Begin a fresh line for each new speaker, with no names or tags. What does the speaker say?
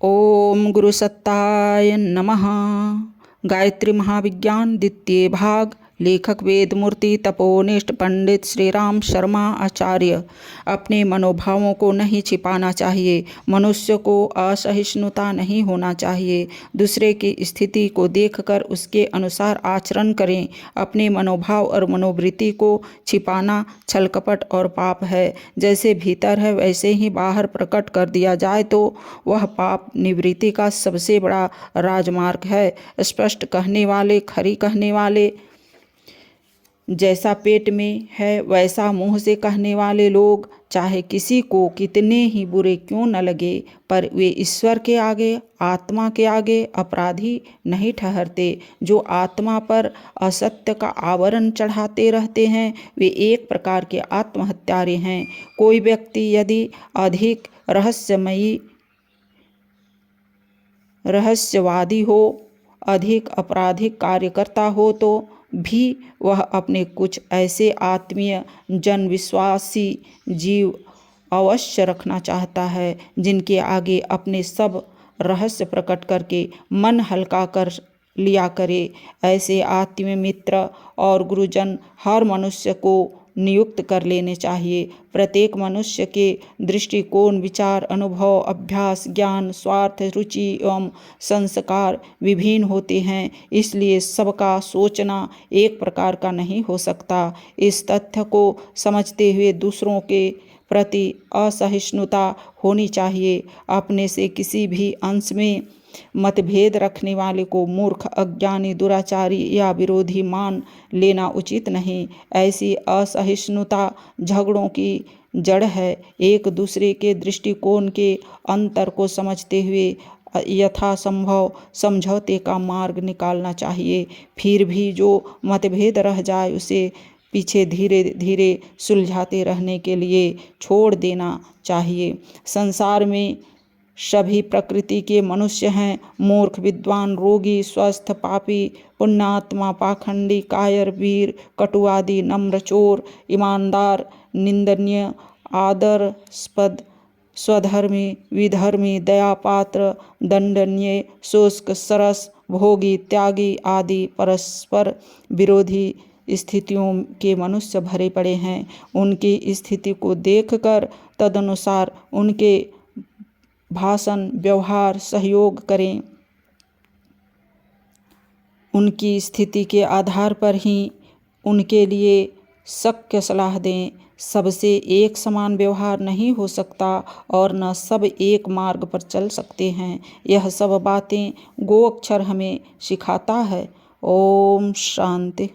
ओम गुरुसत्ताय नमः। गायत्री महाविज्ञान द्वितीय भाग। लेखक वेदमूर्ति तपोनिष्ठ पंडित श्री राम शर्मा आचार्य। अपने मनोभावों को नहीं छिपाना चाहिए। मनुष्य को असहिष्णुता नहीं होना चाहिए। दूसरे की स्थिति को देखकर उसके अनुसार आचरण करें। अपने मनोभाव और मनोवृत्ति को छिपाना छलकपट और पाप है। जैसे भीतर है वैसे ही बाहर प्रकट कर दिया जाए तो वह पाप निवृत्ति का सबसे बड़ा राजमार्ग है। स्पष्ट कहने वाले, खरी कहने वाले, जैसा पेट में है वैसा मुंह से कहने वाले लोग चाहे किसी को कितने ही बुरे क्यों न लगे, पर वे ईश्वर के आगे, आत्मा के आगे अपराधी नहीं ठहरते। जो आत्मा पर असत्य का आवरण चढ़ाते रहते हैं वे एक प्रकार के आत्महत्यारे हैं। कोई व्यक्ति यदि अधिक रहस्यवादी हो, अधिक आपराधिक कार्य करता हो तो भी वह अपने कुछ ऐसे आत्मीय जनविश्वासी जीव अवश्य रखना चाहता है जिनके आगे अपने सब रहस्य प्रकट करके मन हल्का कर लिया करे। ऐसे आत्मीय मित्र और गुरुजन हर मनुष्य को नियुक्त कर लेने चाहिए। प्रत्येक मनुष्य के दृष्टिकोण, विचार, अनुभव, अभ्यास, ज्ञान, स्वार्थ, रुचि एवं संस्कार विभिन्न होते हैं, इसलिए सबका सोचना एक प्रकार का नहीं हो सकता। इस तथ्य को समझते हुए दूसरों के प्रति असहिष्णुता होनी चाहिए। अपने से किसी भी अंश में मतभेद रखने वाले को मूर्ख, अज्ञानी, दुराचारी या विरोधी मान लेना उचित नहीं। ऐसी असहिष्णुता झगड़ों की जड़ है। एक दूसरे के दृष्टिकोण के अंतर को समझते हुए यथासंभव समझौते का मार्ग निकालना चाहिए। फिर भी जो मतभेद रह जाए उसे पीछे धीरे धीरे सुलझाते रहने के लिए छोड़ देना चाहिए। संसार में सभी प्रकृति के मनुष्य हैं। मूर्ख, विद्वान, रोगी, स्वस्थ, पापी, पुण्यात्मा, पाखंडी, कायर, वीर, कटुवादी, नम्र, चोर, ईमानदार, निंदनीय, आदर्शपद, स्वधर्मी, विधर्मी, दयापात्र, दंडनीय, शुष्क, सरस, भोगी, त्यागी आदि परस्पर विरोधी स्थितियों के मनुष्य भरे पड़े हैं। उनकी स्थिति को देखकर तदनुसार उनके भाषण, व्यवहार, सहयोग करें। उनकी स्थिति के आधार पर ही उनके लिए शक्य सलाह दें। सबसे एक समान व्यवहार नहीं हो सकता और न सब एक मार्ग पर चल सकते हैं। यह सब बातें गोअक्षर हमें सिखाता है। ओम शांति।